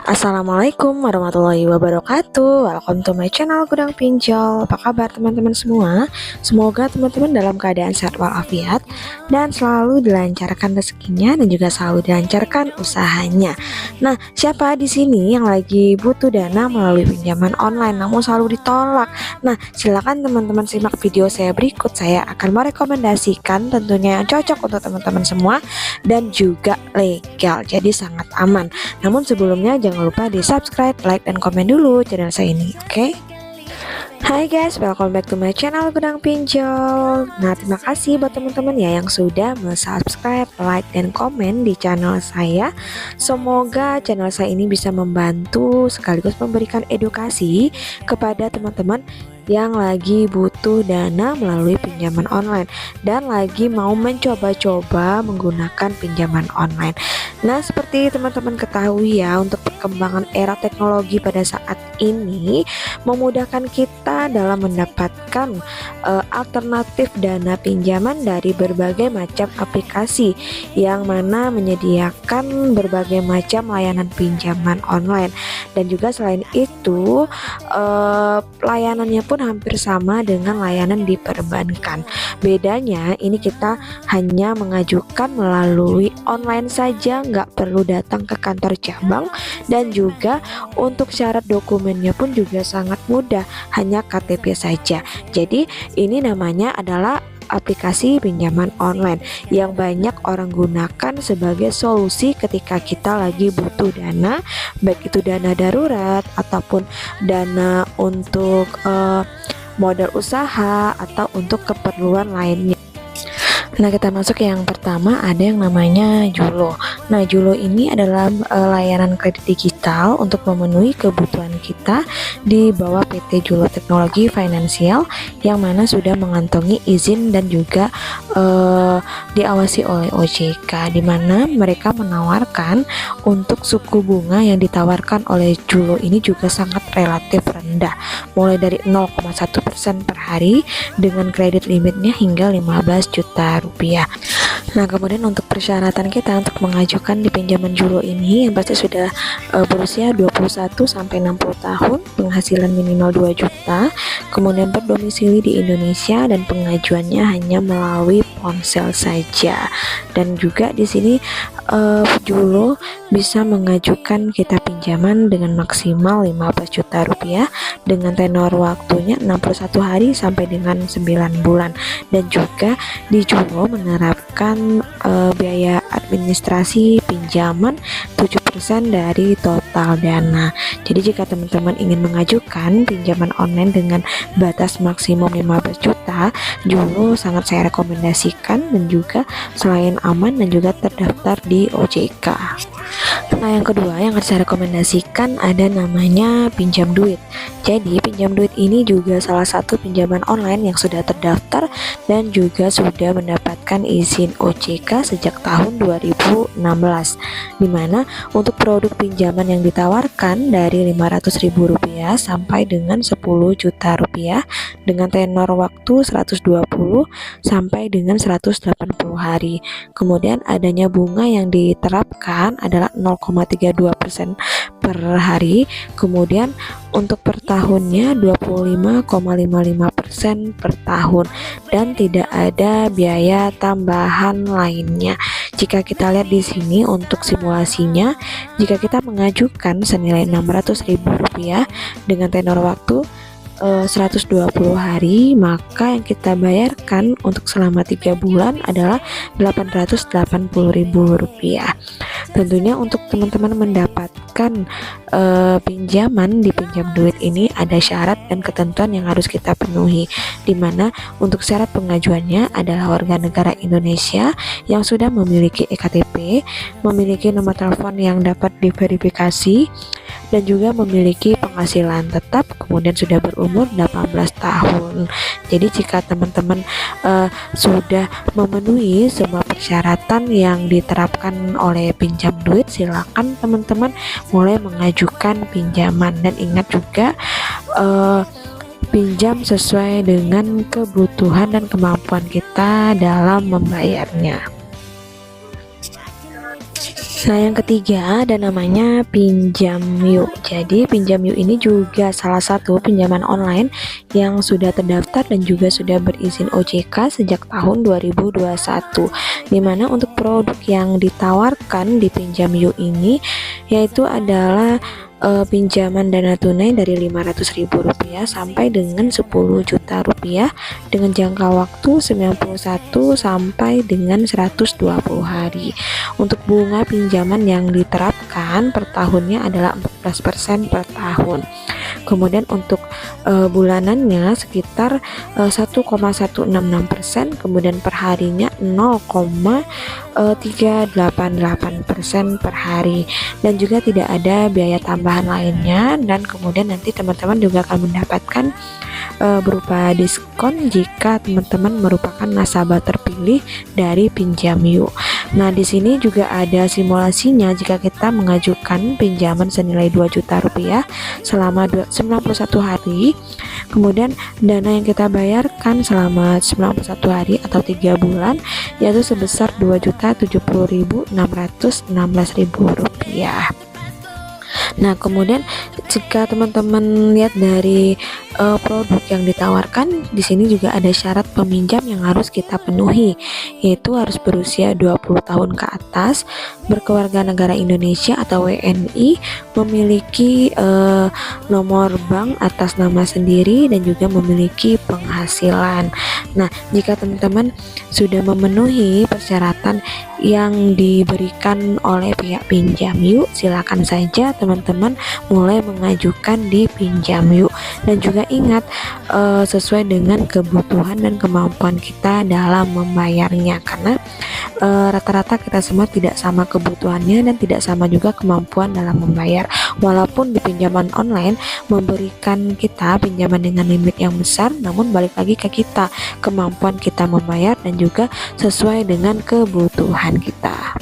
Assalamualaikum warahmatullahi wabarakatuh. Welcome to my channel Gudang Pinjol. Apa kabar teman-teman semua? Semoga teman-teman dalam keadaan sehat walafiat dan selalu dilancarkan rezekinya dan juga selalu dilancarkan usahanya. Nah, siapa di sini yang lagi butuh dana melalui pinjaman online namun selalu ditolak? Nah, silakan teman-teman simak video saya berikut. Saya akan merekomendasikan tentunya yang cocok untuk teman-teman semua dan juga legal, jadi sangat aman. Namun sebelumnya jangan lupa di subscribe, like, dan komen dulu channel saya ini, oke? Hai guys, welcome back to my channel Gudang Pinjol. Nah, terima kasih buat teman-teman ya yang sudah subscribe, like, dan komen di channel saya. Semoga channel saya ini bisa membantu sekaligus memberikan edukasi kepada teman-teman yang lagi butuh dana melalui pinjaman online dan lagi mau mencoba-coba menggunakan pinjaman online. Nah, seperti teman-teman ketahui ya, untuk perkembangan era teknologi pada saat ini memudahkan kita dalam mendapatkan alternatif dana pinjaman dari berbagai macam aplikasi yang mana menyediakan berbagai macam layanan pinjaman online. Dan juga selain itu layanannya pun hampir sama dengan layanan di perbankan. Bedanya ini kita hanya mengajukan melalui online saja, nggak perlu datang ke kantor cabang, dan juga untuk syarat dokumennya pun juga sangat mudah, hanya KTP saja. Jadi ini namanya adalah aplikasi pinjaman online yang banyak orang gunakan sebagai solusi ketika kita lagi butuh dana, baik itu dana darurat ataupun dana untuk modal usaha atau untuk keperluan lainnya. Nah, kita masuk yang pertama, ada yang namanya Julo. Nah, Julo ini adalah layanan kredit digital untuk memenuhi kebutuhan kita di bawah PT Julo Teknologi Finansial yang mana sudah mengantongi izin dan juga diawasi oleh OJK, di mana mereka menawarkan untuk suku bunga yang ditawarkan oleh Julo ini juga sangat relatif rendah, mulai dari 0,1% per hari dengan kredit limitnya hingga 15 juta rupiah. Nah, kemudian untuk persyaratan kita untuk mengajukan di pinjaman Julo ini yang pasti sudah berusia 21 sampai 60 tahun, penghasilan minimal 2 juta, kemudian berdomisili di Indonesia dan pengajuannya hanya melalui ponsel saja. Dan juga di sini Julo bisa mengajukan kita pinjaman dengan maksimal 15 juta rupiah dengan tenor waktunya 61 hari sampai dengan 9 bulan. Dan juga di Julo menerapkan biaya administrasi pinjaman 7% dari total dana. Jadi jika teman-teman ingin mengajukan pinjaman online dengan batas maksimum 15 juta, Julo sangat saya rekomendasikan, dan juga selain aman dan juga terdaftar di OJK. Nah, yang kedua yang harus saya rekomendasikan ada namanya pinjam duit. Jadi pinjam duit ini juga salah satu pinjaman online yang sudah terdaftar dan juga sudah mendapatkan izin OJK sejak tahun 2016, dimana untuk produk pinjaman yang ditawarkan dari Rp500.000 sampai dengan Rp10 juta dengan tenor waktu 120 sampai dengan 180 hari. Kemudian adanya bunga yang diterapkan adalah 0,32% per hari. Kemudian untuk per tahunnya 25,55% per tahun dan tidak ada biaya tambahan lainnya. Jika kita lihat di sini untuk simulasinya, jika kita mengajukan senilai Rp600.000 dengan tenor waktu 120 hari, maka yang kita bayarkan untuk selama 3 bulan adalah Rp880.000. Tentunya untuk teman-teman mendapatkan pinjaman di pinjam duit ini ada syarat dan ketentuan yang harus kita penuhi, dimana untuk syarat pengajuannya adalah warga negara Indonesia yang sudah memiliki EKTP, memiliki nomor telepon yang dapat diverifikasi, dan juga memiliki penghasilan tetap, kemudian sudah berumur 18 tahun. Jadi jika teman-teman sudah memenuhi semua persyaratan yang diterapkan oleh pinjam duit, silakan teman-teman mulai mengajukan pinjaman. Dan ingat juga pinjam sesuai dengan kebutuhan dan kemampuan kita dalam membayarnya. Nah, yang ketiga ada namanya Pinjam Yuk. Jadi Pinjam Yuk ini juga salah satu pinjaman online yang sudah terdaftar dan juga sudah berizin OJK sejak tahun 2021. Dimana untuk produk yang ditawarkan di Pinjam Yuk ini yaitu adalah pinjaman dana tunai dari Rp500.000 sampai dengan Rp10 juta dengan jangka waktu 91 sampai dengan 120 hari. Untuk bunga pinjaman yang diterapkan per tahunnya adalah 14% per tahun. Kemudian untuk bulanannya sekitar 1,166%, kemudian perharinya 0,388% per hari, dan juga tidak ada biaya tambahan lainnya. Dan kemudian nanti teman-teman juga akan mendapatkan berupa diskon jika teman-teman merupakan nasabah terpilih dari Pinjam Yuk. Nah, di sini juga ada simulasinya jika kita mengajukan pinjaman senilai Rp2 juta selama 91 hari. Kemudian dana yang kita bayarkan selama 91 hari atau 3 bulan yaitu sebesar Rp2.070.616. Nah, kemudian jika teman-teman lihat dari produk yang ditawarkan, di sini juga ada syarat peminjam yang harus kita penuhi, yaitu harus berusia 20 tahun ke atas, berkeluarga negara Indonesia atau WNI, memiliki nomor bank atas nama sendiri, dan juga memiliki penghasilan. Nah, jika teman-teman sudah memenuhi persyaratan yang diberikan oleh pihak Pinjam Yuk, silakan saja teman-teman mulai mengajukan di Pinjam Yuk. Dan juga ingat sesuai dengan kebutuhan dan kemampuan kita dalam membayarnya, karena rata-rata kita semua tidak sama kebutuhannya dan tidak sama juga kemampuan dalam membayar. Walaupun di pinjaman online memberikan kita pinjaman dengan limit yang besar, namun balik lagi ke kita, kemampuan kita membayar dan juga sesuai dengan kebutuhan kita.